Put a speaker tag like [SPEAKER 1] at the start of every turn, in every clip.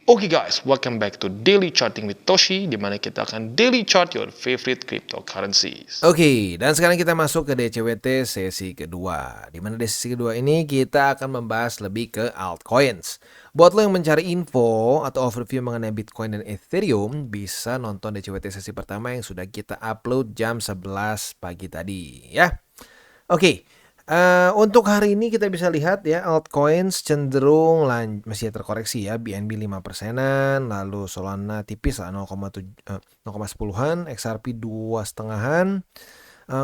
[SPEAKER 1] Oke guys, welcome back to Daily Charting with Toshi, di mana kita akan daily chart your favorite cryptocurrencies.
[SPEAKER 2] Oke, dan sekarang kita masuk ke DCWT sesi kedua. Di mana di sesi kedua ini kita akan membahas lebih ke altcoins. Buat lo yang mencari info atau overview mengenai Bitcoin dan Ethereum, bisa nonton DCWT sesi pertama yang sudah kita upload jam 11 pagi tadi ya. Oke, untuk hari ini kita bisa lihat ya altcoins cenderung masih terkoreksi ya, BNB 5%-an, lalu Solana tipis lah 0,10-an, XRP 2,5-an,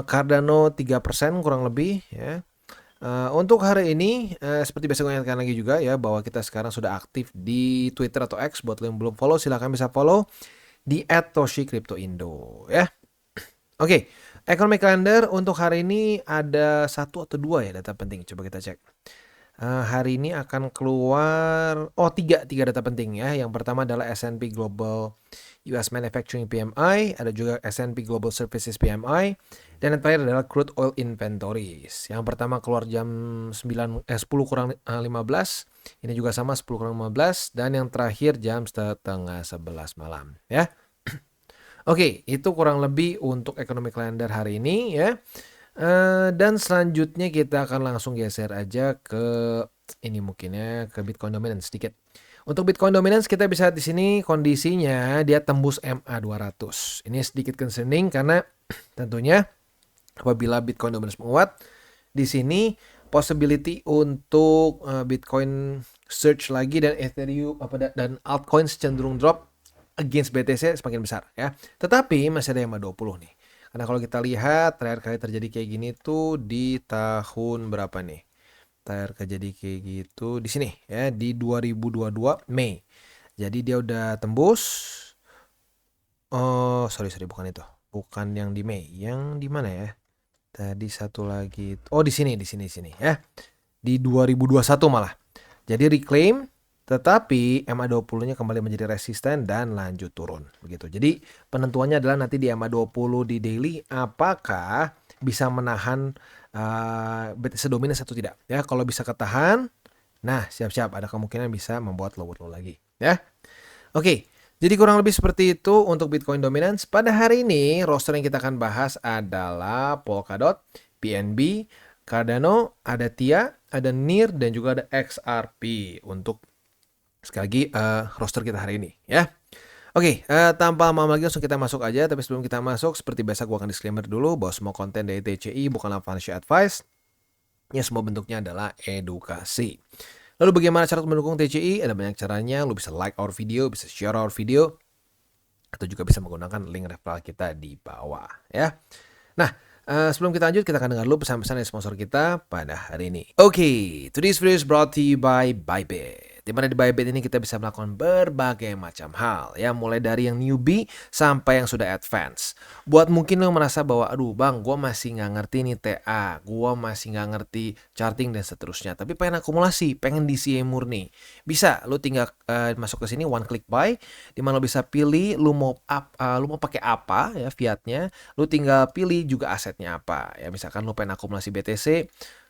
[SPEAKER 2] Cardano 3% kurang lebih ya. Untuk hari ini seperti biasa gue ingatkan lagi juga ya bahwa kita sekarang sudah aktif di Twitter atau X. Buat lo yang belum follow silahkan bisa follow di @toshicryptoindo ya. Oke, economic calendar untuk hari ini ada 1 atau 2 ya data penting. Coba kita cek. Hari ini akan keluar, tiga data penting ya. Yang pertama adalah S&P Global US Manufacturing PMI, ada juga S&P Global Services PMI, dan yang terakhir adalah Crude Oil Inventories. Yang pertama keluar jam 10:15, ini juga sama 10:15, dan yang terakhir jam setengah 11 malam ya. Oke, itu kurang lebih untuk economic calendar hari ini ya. Dan selanjutnya kita akan langsung geser aja ke ini mungkin ya, ke Bitcoin Dominance sedikit. Untuk Bitcoin Dominance kita bisa lihat di sini kondisinya dia tembus MA200. Ini sedikit concerning karena tentunya apabila Bitcoin Dominance menguat, di sini possibility untuk Bitcoin surge lagi dan Ethereum dan altcoins cenderung drop against BTC semakin besar ya. Tetapi masih ada MA20 nih. Karena kalau kita lihat terakhir kali terjadi kayak gini tuh di tahun berapa nih? Terakhir terjadi kayak gitu di sini ya, di 2022 Mei. Jadi dia udah tembus. Oh, sorry bukan itu. Bukan yang di Mei, yang di mana ya? Tadi satu lagi. Oh, di sini ya. Di 2021 malah. Jadi reclaim, tetapi MA20-nya kembali menjadi resisten dan lanjut turun begitu. Jadi penentuannya adalah nanti di MA20 di daily apakah bisa menahan BTC dominance atau tidak ya. Kalau bisa ketahan, nah siap-siap ada kemungkinan bisa membuat lower low lagi ya. Oke. Jadi kurang lebih seperti itu untuk Bitcoin Dominance. Pada hari ini roster yang kita akan bahas adalah Polkadot, BNB, Cardano, ada TIA, ada NIR, dan juga ada XRP untuk sekali lagi roster kita hari ini ya. Oke, tanpa lama lagi langsung kita masuk aja. Tapi sebelum kita masuk, seperti biasa gue akan disclaimer dulu bahwa semua konten dari TCI bukanlah financial advice. Ya, semua bentuknya adalah edukasi. Lalu bagaimana cara mendukung TCI? Ada banyak caranya. Lu bisa like our video, bisa share our video, atau juga bisa menggunakan link referral kita di bawah ya. Nah, sebelum kita lanjut, kita akan dengar dulu pesan-pesan dari sponsor kita pada hari ini. Oke, today's video is brought to you by Bybit. Di mana di Bybit ini kita bisa melakukan berbagai macam hal ya, mulai dari yang newbie sampai yang sudah advance. Buat mungkin lo merasa bahwa aduh bang, gue masih nggak ngerti nih TA, gue masih nggak ngerti charting dan seterusnya, tapi pengen akumulasi, pengen DCA murni, bisa lo tinggal masuk ke sini one click buy, di mana lo bisa pilih lu mau pakai apa ya fiatnya, lu tinggal pilih juga asetnya apa ya. Misalkan lu pengen akumulasi BTC,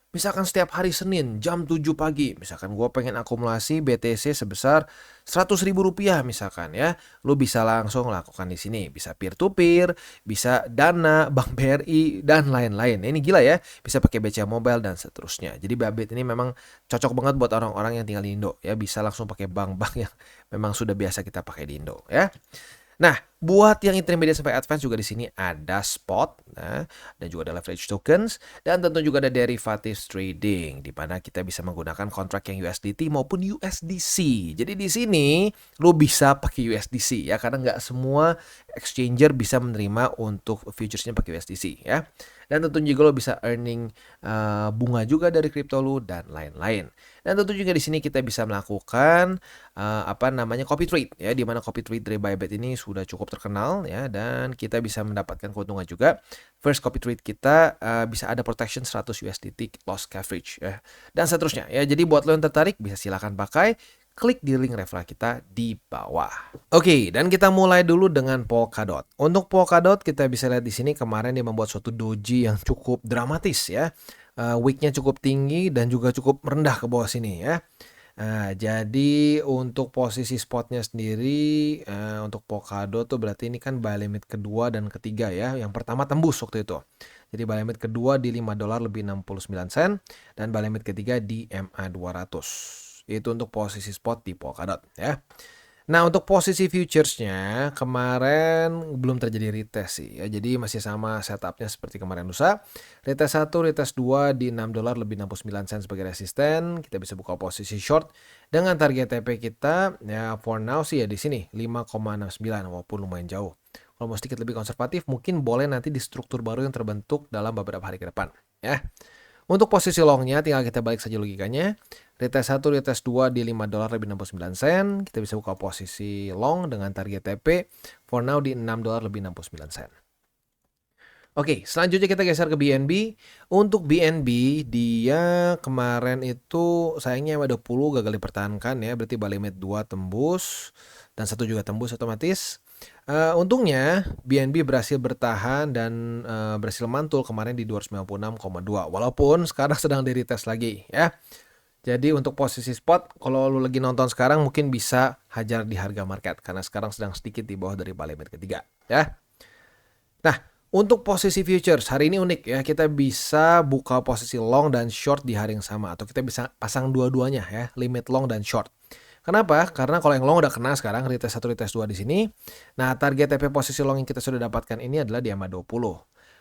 [SPEAKER 2] misalkan setiap hari Senin jam 7 pagi, misalkan gue pengen akumulasi BTC sebesar 100.000 rupiah misalkan ya, lu bisa langsung lakukan di sini. Bisa peer to peer, bisa Dana, Bank BRI dan lain-lain. Ini gila ya, bisa pakai BCA Mobile dan seterusnya. Jadi Bybit ini memang cocok banget buat orang-orang yang tinggal di Indo ya, bisa langsung pakai bank-bank yang memang sudah biasa kita pakai di Indo ya. Nah, buat yang intermediate sampai advance juga di sini ada spot, nah, dan juga ada leverage tokens, dan tentu juga ada derivatives trading, di mana kita bisa menggunakan kontrak yang USDT maupun USDC. Jadi di sini lo bisa pakai USDC ya, karena nggak semua exchanger bisa menerima untuk futuresnya pakai USDC ya. Dan tentu juga lo bisa earning bunga juga dari kripto lo dan lain-lain. Dan tentu juga di sini kita bisa melakukan copy trade ya, di mana copy trade dari Bybit ini sudah cukup terkenal ya, dan kita bisa mendapatkan keuntungan juga. First copy trade kita bisa ada protection 100 USDT loss coverage ya, dan seterusnya ya. Jadi buat lo yang tertarik bisa silakan pakai, klik di link referral kita di bawah. Oke, dan kita mulai dulu dengan Polkadot. Untuk Polkadot kita bisa lihat di sini kemarin dia membuat suatu doji yang cukup dramatis ya. Wicknya cukup tinggi dan juga cukup rendah ke bawah sini ya. Nah, jadi untuk posisi spotnya sendiri, untuk Polkadot tuh berarti ini kan buy limit kedua dan ketiga ya. Yang pertama tembus waktu itu. Jadi buy limit kedua di $5 lebih 69 sen dan buy limit ketiga di MA 200. Itu untuk posisi spot di Polkadot ya. Nah, untuk posisi futuresnya kemarin belum terjadi retest sih ya. Jadi masih sama setupnya seperti kemarin lusa. Retest 1, retest 2 di $6 lebih 69 sen sebagai resisten. Kita bisa buka posisi short dengan target TP kita ya for now sih ya di sini 5,69 walaupun lumayan jauh. Kalau mau sedikit lebih konservatif mungkin boleh nanti di struktur baru yang terbentuk dalam beberapa hari ke depan ya. Untuk posisi longnya tinggal kita balik saja logikanya. Retest 1, retest 2 di $5 lebih 69 sen. Kita bisa buka posisi long dengan target TP for now di $6 lebih 69 sen. Oke, selanjutnya kita geser ke BNB. Untuk BNB dia kemarin itu sayangnya MA20 gagal dipertahankan ya. Berarti buy limit 2 tembus dan 1 juga tembus otomatis. Untungnya BNB berhasil bertahan dan berhasil mantul kemarin di 296,2 walaupun sekarang sedang di retest lagi ya. Jadi untuk posisi spot kalau lu lagi nonton sekarang mungkin bisa hajar di harga market karena sekarang sedang sedikit di bawah dari buy limit ketiga ya. Nah, untuk posisi futures hari ini unik ya, kita bisa buka posisi long dan short di hari yang sama atau kita bisa pasang dua-duanya ya, limit long dan short. Kenapa? Karena kalau yang long udah kena sekarang retest 1 retest 2 di sini. Nah, target TP posisi long yang kita sudah dapatkan ini adalah di MA20.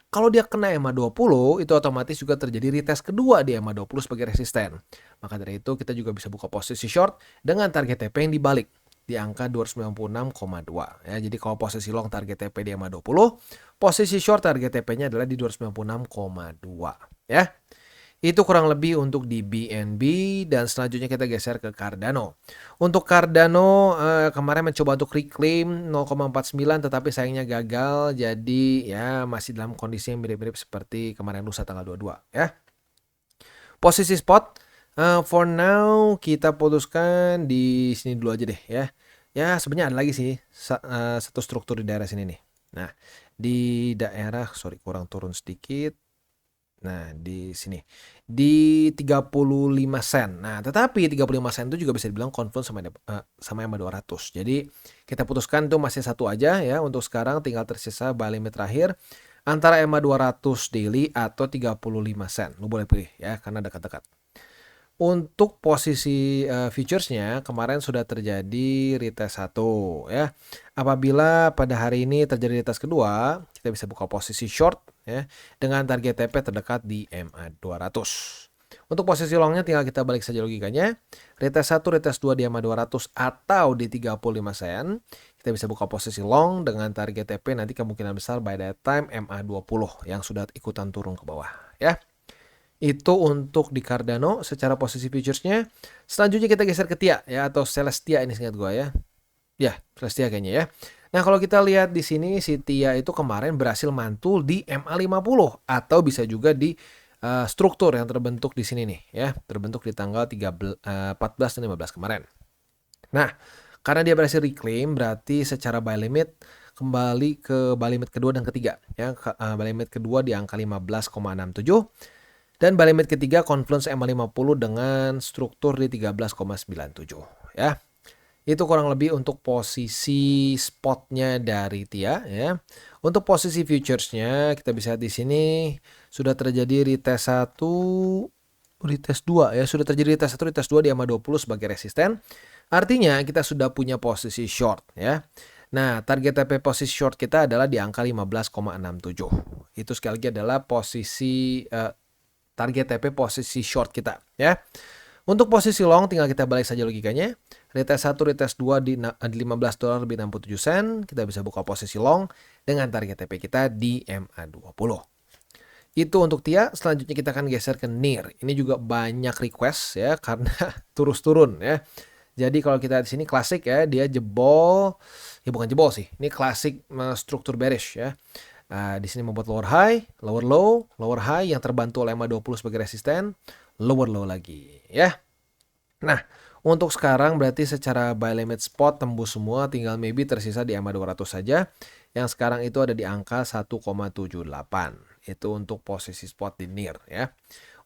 [SPEAKER 2] Kalau dia kena MA20 itu otomatis juga terjadi retest kedua di MA20 sebagai resisten. Maka dari itu kita juga bisa buka posisi short dengan target TP yang dibalik di angka 296,2 ya. Jadi kalau posisi long target TP di MA20, posisi short target TP-nya adalah di 296,2 ya. Itu kurang lebih untuk di BNB dan selanjutnya kita geser ke Cardano. Untuk Cardano kemarin mencoba untuk reclaim 0,49 tetapi sayangnya gagal jadi ya masih dalam kondisi yang mirip-mirip seperti kemarin lusa tanggal 22 ya. Posisi spot for now kita putuskan di sini dulu aja deh ya. Ya sebenarnya ada lagi sih satu struktur di daerah sini nih. Nah, di daerah kurang turun sedikit. Nah, di sini di 35 sen. Nah, tetapi 35 sen itu juga bisa dibilang confluence sama MA 200. Jadi, kita putuskan itu masih satu aja ya. Untuk sekarang tinggal tersisa buy limit terakhir antara MA 200 daily atau 35 sen. Lu boleh pilih ya karena dekat-dekat. Untuk posisi futuresnya kemarin sudah terjadi retest 1 ya. Apabila pada hari ini terjadi retest kedua, kita bisa buka posisi short ya dengan target TP terdekat di MA 200. Untuk posisi longnya tinggal kita balik saja logikanya. Retest 1, retest 2 di MA 200 atau di 35 sen. Kita bisa buka posisi long dengan target TP nanti kemungkinan besar by that time MA 20 yang sudah ikutan turun ke bawah ya. Itu untuk di Cardano secara posisi futuresnya. Selanjutnya kita geser ke TIA ya atau Celestia ini seingat gua ya. Ya, Celestia kayaknya ya. Nah, kalau kita lihat di sini si TIA itu kemarin berhasil mantul di MA50 atau bisa juga di struktur yang terbentuk di sini nih ya, terbentuk di tanggal 14 dan 15 kemarin. Nah, karena dia berhasil reclaim berarti secara buy limit kembali ke buy limit kedua dan ketiga ya. Buy limit kedua di angka 15,67 dan buy limit ketiga confluence MA50 dengan struktur di 13,97 ya. Itu kurang lebih untuk posisi spotnya dari TIA ya. Untuk posisi futuresnya kita bisa lihat di sini sudah terjadi retest 1, retest 2 ya. Sudah terjadi retest 1, retest 2 di MA20 sebagai resisten. Artinya kita sudah punya posisi short ya. Nah, target TP posisi short kita adalah di angka 15,67. Itu sekali lagi adalah posisi target TP posisi short kita ya. Untuk posisi long tinggal kita balik saja logikanya. Retest 1, retest 2 di $15 lebih 67 sen. Kita bisa buka posisi long dengan target TP kita di MA20. Itu untuk TIA. Selanjutnya kita akan geser ke NIR. Ini juga banyak request ya karena terus turun ya. Jadi kalau kita di sini klasik ya, dia jebol. Ya bukan jebol sih. Ini klasik struktur bearish ya. Di sini membuat lower high, lower low, lower high yang terbantu oleh MA20 sebagai resisten, lower low lagi ya. Nah, untuk sekarang berarti secara buy limit spot tembus semua, tinggal maybe tersisa di MA200 saja yang sekarang itu ada di angka 1,78. Itu untuk posisi spot di NIR ya.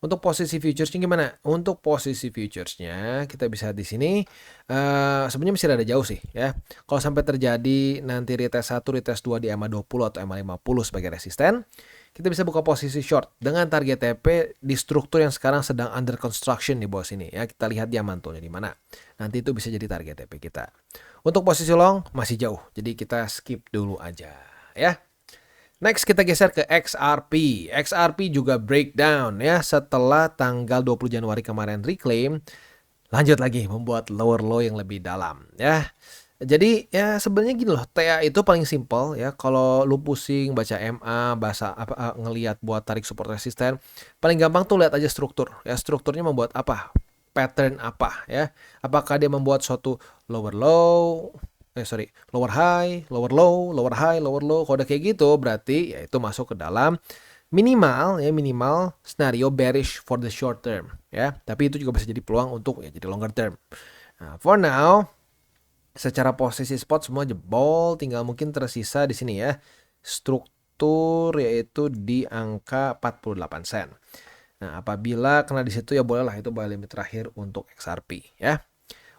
[SPEAKER 2] Untuk posisi futuresnya gimana? Untuk posisi futuresnya kita bisa di sini sebenarnya masih ada jauh sih ya. Kalau sampai terjadi nanti retest 1, retest 2 di EMA 20 atau EMA 50 sebagai resisten, kita bisa buka posisi short dengan target TP di struktur yang sekarang sedang under construction di bawah sini ya. Kita lihat dia mantulnya di mana. Nanti itu bisa jadi target TP kita. Untuk posisi long masih jauh, jadi kita skip dulu aja ya. Next kita geser ke XRP. XRP juga breakdown ya setelah tanggal 20 Januari kemarin reclaim. Lanjut lagi membuat lower low yang lebih dalam ya. Jadi ya sebenarnya gini loh, TA itu paling simple ya. Kalau lu pusing baca MA, ngelihat buat tarik support resisten, paling gampang tuh lihat aja struktur. Ya strukturnya membuat apa? Pattern apa ya? Apakah dia membuat suatu lower low, lower high, lower low, lower high, lower low. Kalau udah kayak gitu berarti ya itu masuk ke dalam minimal scenario bearish for the short term ya. Tapi itu juga bisa jadi peluang untuk ya jadi longer term. Nah, for now secara posisi spot semua jebol, tinggal mungkin tersisa di sini ya. Struktur yaitu di angka 48 sen. Nah, apabila kena di situ ya bolehlah itu buy limit terakhir untuk XRP ya.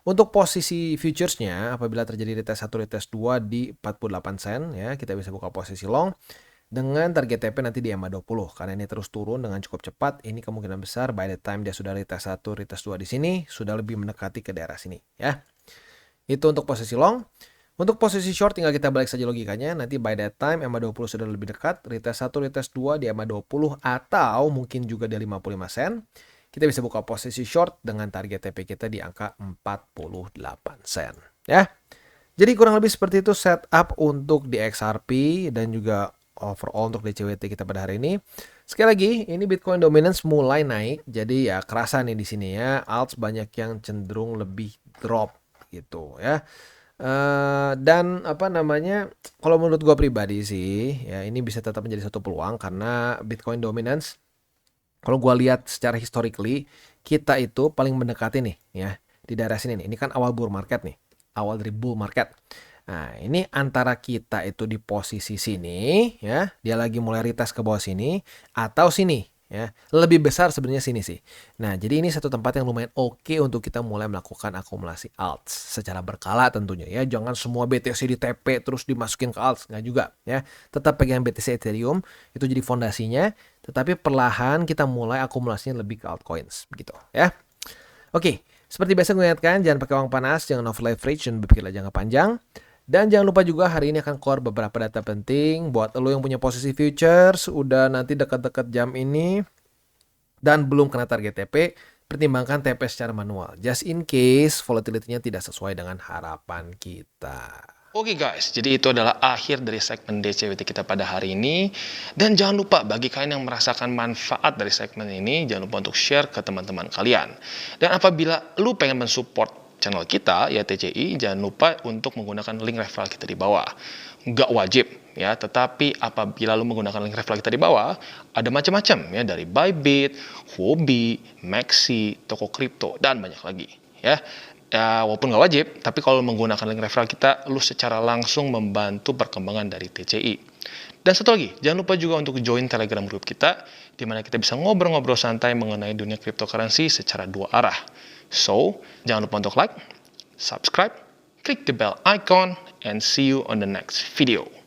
[SPEAKER 2] Untuk posisi futuresnya, apabila terjadi retest 1, retest 2 di 48 sen ya, kita bisa buka posisi long dengan target TP nanti di EMA 20 karena ini terus turun dengan cukup cepat. Ini kemungkinan besar by the time dia sudah retest 1, retest 2 di sini sudah lebih mendekati ke daerah sini ya. Itu untuk posisi long. Untuk posisi short tinggal kita balik saja logikanya. Nanti by that time EMA 20 sudah lebih dekat, retest 1, retest 2 di EMA 20 atau mungkin juga di 55 sen. Kita bisa buka posisi short dengan target TP kita di angka 48 sen ya. Jadi kurang lebih seperti itu setup untuk di XRP dan juga overall untuk DCWT kita pada hari ini. Sekali lagi, ini Bitcoin dominance mulai naik, jadi ya kerasa nih di sini ya, alts banyak yang cenderung lebih drop gitu ya. Dan apa namanya, kalau menurut gua pribadi sih, ya ini bisa tetap menjadi satu peluang karena Bitcoin dominance. Kalau gua lihat secara historically, kita itu paling mendekati nih ya di daerah sini nih. Ini kan awal bull market nih, awal dari bull market. Nah, ini antara kita itu di posisi sini ya, dia lagi mulai retest ke bawah sini atau sini ya. Lebih besar sebenarnya sini sih. Nah, jadi ini satu tempat yang lumayan oke untuk kita mulai melakukan akumulasi alts secara berkala tentunya ya. Jangan semua BTC di TP terus dimasukin ke alts, nggak juga ya. Tetap pegang BTC Ethereum, itu jadi fondasinya, tetapi perlahan kita mulai akumulasinya lebih ke altcoins begitu ya. Oke, seperti biasa gue ingatkan jangan pakai uang panas, jangan over leverage dan berpikirlah jangka panjang. Dan jangan lupa juga hari ini akan keluar beberapa data penting buat lo yang punya posisi futures udah nanti dekat-dekat jam ini dan belum kena target TP, pertimbangkan TP secara manual just in case volatility-nya tidak sesuai dengan harapan kita.
[SPEAKER 1] Oke guys, jadi itu adalah akhir dari segmen DCWT kita pada hari ini. Dan jangan lupa bagi kalian yang merasakan manfaat dari segmen ini, jangan lupa untuk share ke teman-teman kalian. Dan apabila lu pengen mensupport channel kita, ya TCI, jangan lupa untuk menggunakan link referral kita di bawah. Nggak wajib ya, tetapi apabila lu menggunakan link referral kita di bawah, ada macam-macam ya, dari Bybit, Huobi, Maxi, toko kripto, dan banyak lagi ya. Ya, walaupun nggak wajib, tapi kalau menggunakan link referral kita, lu secara langsung membantu perkembangan dari TCI. Dan satu lagi, jangan lupa juga untuk join Telegram group kita, di mana kita bisa ngobrol-ngobrol santai mengenai dunia cryptocurrency secara dua arah. So, jangan lupa untuk like, subscribe, click the bell icon, and see you on the next video.